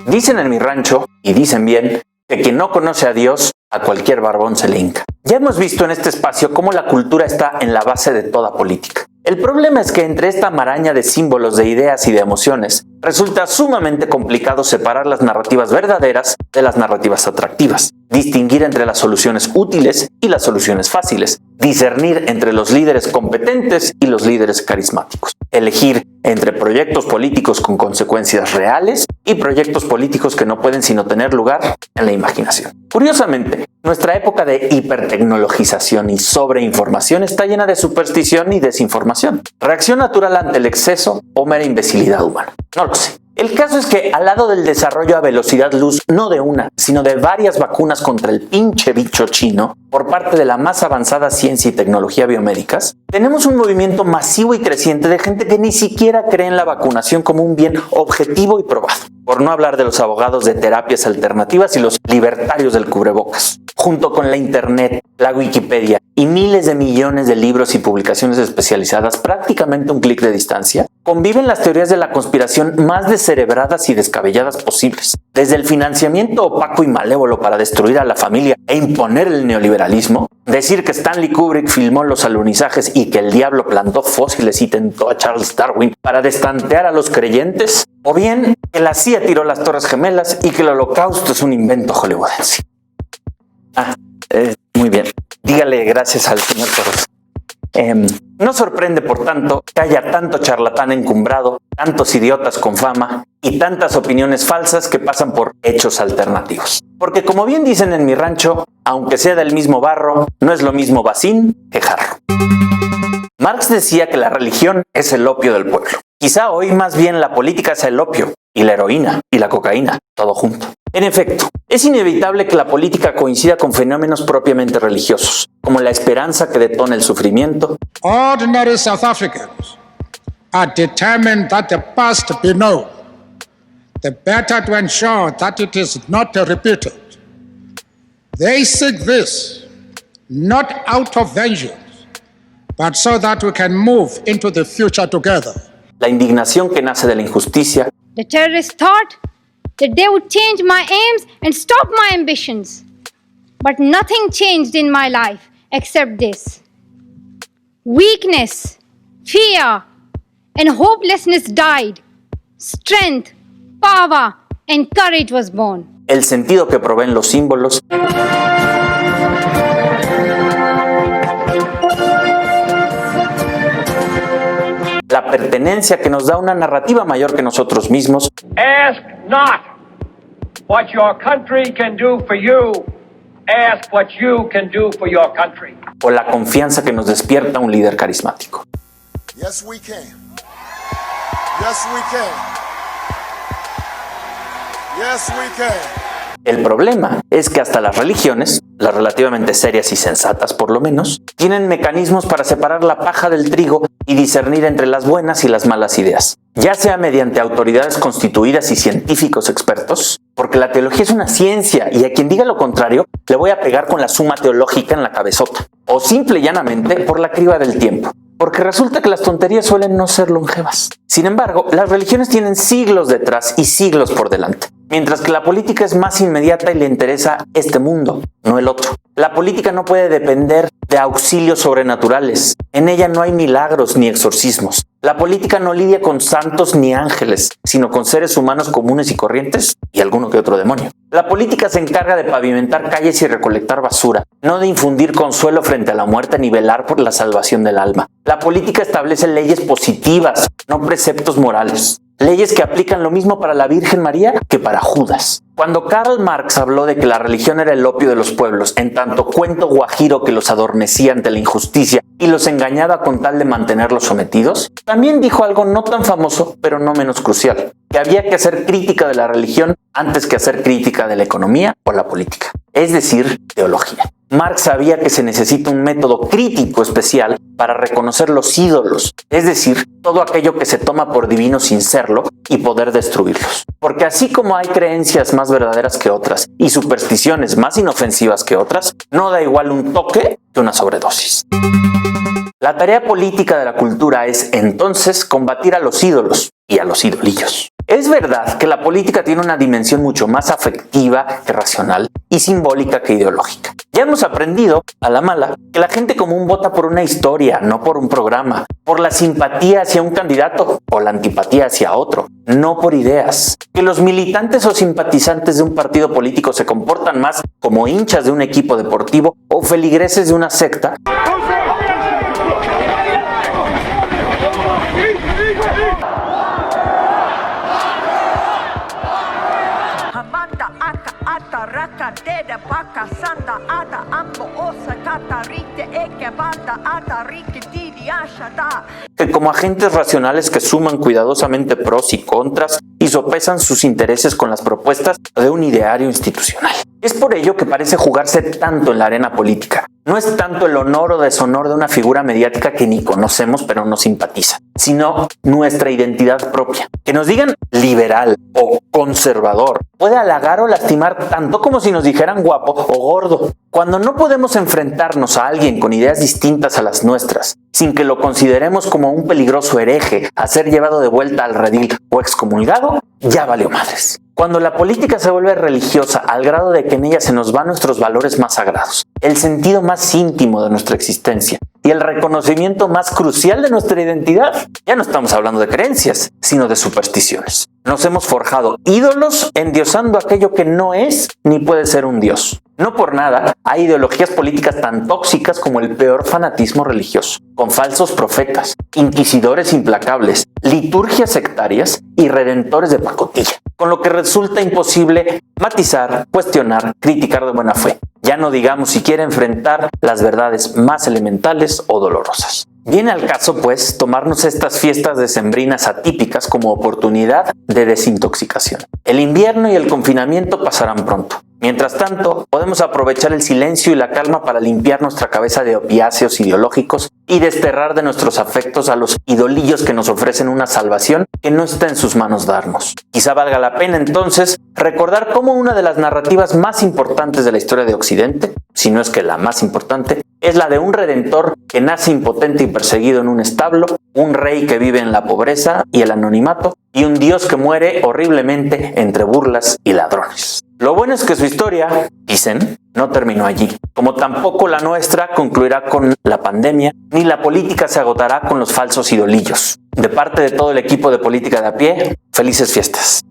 Dicen en mi rancho, y dicen bien, que quien no conoce a Dios, a cualquier barbón se le hinca. Ya hemos visto en este espacio cómo la cultura está en la base de toda política. El problema es que entre esta maraña de símbolos, de ideas y de emociones, resulta sumamente complicado separar las narrativas verdaderas de las narrativas atractivas, distinguir entre las soluciones útiles y las soluciones fáciles, discernir entre los líderes competentes y los líderes carismáticos, elegir entre proyectos políticos con consecuencias reales y proyectos políticos que no pueden sino tener lugar en la imaginación. Curiosamente, nuestra época de hipertecnologización y sobreinformación está llena de superstición y desinformación. ¿Reacción natural ante el exceso o mera imbecilidad humana? No lo sé. El caso es que al lado del desarrollo a velocidad luz, no de una, sino de varias vacunas contra el pinche bicho chino, por parte de la más avanzada ciencia y tecnología biomédicas, tenemos un movimiento masivo y creciente de gente que ni siquiera cree en la vacunación como un bien objetivo y probado. Por no hablar de los abogados de terapias alternativas y los libertarios del cubrebocas. Junto con la internet, la Wikipedia y miles de millones de libros y publicaciones especializadas prácticamente a un clic de distancia, conviven las teorías de la conspiración más descerebradas y descabelladas posibles. Desde el financiamiento opaco y malévolo para destruir a la familia e imponer el neoliberalismo, decir que Stanley Kubrick filmó los alunizajes y que el diablo plantó fósiles y tentó a Charles Darwin para destantear a los creyentes, o bien que la CIA tiró las Torres Gemelas y que el Holocausto es un invento hollywoodense. Muy bien. Dígale gracias al señor Torres. No sorprende, por tanto, que haya tanto charlatán encumbrado, tantos idiotas con fama y tantas opiniones falsas que pasan por hechos alternativos. Porque como bien dicen en mi rancho, aunque sea del mismo barro, no es lo mismo bacín que jarro. Marx decía que la religión es el opio del pueblo. Quizá hoy más bien la política es el opio, y la heroína, y la cocaína, todo junto. En efecto, es inevitable que la política coincida con fenómenos propiamente religiosos, como la esperanza que detona el sufrimiento. Ordinary South Africans are determined that the past be known, the better to ensure that it is not repeated. They seek this, not out of vengeance, but so that we can move into the future together. La indignación que nace de la injusticia. The terrorists thought that they would change my aims and stop my ambitions. But nothing changed in my life except this. Weakness, fear, and hopelessness died. Strength, power, and courage was born. El sentido que proveen los símbolos. La pertenencia que nos da una narrativa mayor que nosotros mismos. Ask not what your country can do for you. Ask what you can do for your country. O la confianza que nos despierta un líder carismático. Yes, we can. Yes, we can. Yes, we can. El problema es que hasta las religiones, las relativamente serias y sensatas por lo menos, tienen mecanismos para separar la paja del trigo y discernir entre las buenas y las malas ideas, ya sea mediante autoridades constituidas y científicos expertos, porque la teología es una ciencia y a quien diga lo contrario le voy a pegar con la suma teológica en la cabezota, o simple y llanamente por la criba del tiempo. Porque resulta que las tonterías suelen no ser longevas. Sin embargo, las religiones tienen siglos detrás y siglos por delante. Mientras que la política es más inmediata y le interesa este mundo, no el otro. La política no puede depender de auxilios sobrenaturales. En ella no hay milagros ni exorcismos. La política no lidia con santos ni ángeles, sino con seres humanos comunes y corrientes y alguno que otro demonio. La política se encarga de pavimentar calles y recolectar basura, no de infundir consuelo frente a la muerte ni velar por la salvación del alma. La política establece leyes positivas, no preceptos morales. Leyes que aplican lo mismo para la Virgen María que para Judas. Cuando Karl Marx habló de que la religión era el opio de los pueblos, en tanto cuento guajiro que los adormecía ante la injusticia y los engañaba con tal de mantenerlos sometidos, también dijo algo no tan famoso, pero no menos crucial, que había que hacer crítica de la religión antes que hacer crítica de la economía o la política, es decir, teología. Marx sabía que se necesita un método crítico especial para reconocer los ídolos, es decir, todo aquello que se toma por divino sin serlo y poder destruirlos. Porque así como hay creencias más verdaderas que otras y supersticiones más inofensivas que otras, no da igual un toque que una sobredosis. La tarea política de la cultura es, entonces, combatir a los ídolos, y a los idolillos. Es verdad que la política tiene una dimensión mucho más afectiva que racional y simbólica que ideológica. Ya hemos aprendido, a la mala, que la gente común vota por una historia, no por un programa, por la simpatía hacia un candidato o la antipatía hacia otro, no por ideas. Que los militantes o simpatizantes de un partido político se comportan más como hinchas de un equipo deportivo o feligreses de una secta. Que como agentes racionales que suman cuidadosamente pros y contras y sopesan sus intereses con las propuestas de un ideario institucional. Es por ello que parece jugarse tanto en la arena política. No es tanto el honor o deshonor de una figura mediática que ni conocemos pero nos simpatiza, sino nuestra identidad propia. Que nos digan liberal o conservador puede halagar o lastimar tanto como si nos dijeran guapo o gordo. Cuando no podemos enfrentarnos a alguien con ideas distintas a las nuestras, sin que lo consideremos como un peligroso hereje a ser llevado de vuelta al redil o excomulgado, ya valió madres. Cuando la política se vuelve religiosa al grado de que en ella se nos van nuestros valores más sagrados, el sentido más íntimo de nuestra existencia y el reconocimiento más crucial de nuestra identidad, ya no estamos hablando de creencias, sino de supersticiones. Nos hemos forjado ídolos endiosando aquello que no es ni puede ser un dios. No por nada hay ideologías políticas tan tóxicas como el peor fanatismo religioso, con falsos profetas, inquisidores implacables, liturgias sectarias y redentores de pacotilla, con lo que resulta imposible matizar, cuestionar, criticar de buena fe. Ya no digamos siquiera enfrentar las verdades más elementales o dolorosas. Viene al caso, pues, tomarnos estas fiestas decembrinas atípicas como oportunidad de desintoxicación. El invierno y el confinamiento pasarán pronto. Mientras tanto, podemos aprovechar el silencio y la calma para limpiar nuestra cabeza de opiáceos ideológicos y desterrar de nuestros afectos a los idolillos que nos ofrecen una salvación que no está en sus manos darnos. Quizá valga la pena entonces recordar cómo una de las narrativas más importantes de la historia de Occidente, si no es que la más importante, es la de un redentor que nace impotente y perseguido en un establo, un rey que vive en la pobreza y el anonimato, y un Dios que muere horriblemente entre burlas y ladrones. Lo bueno es que su historia, dicen, no terminó allí. Como tampoco la nuestra concluirá con la pandemia, ni la política se agotará con los falsos idolillos. De parte de todo el equipo de Política de a Pie, felices fiestas.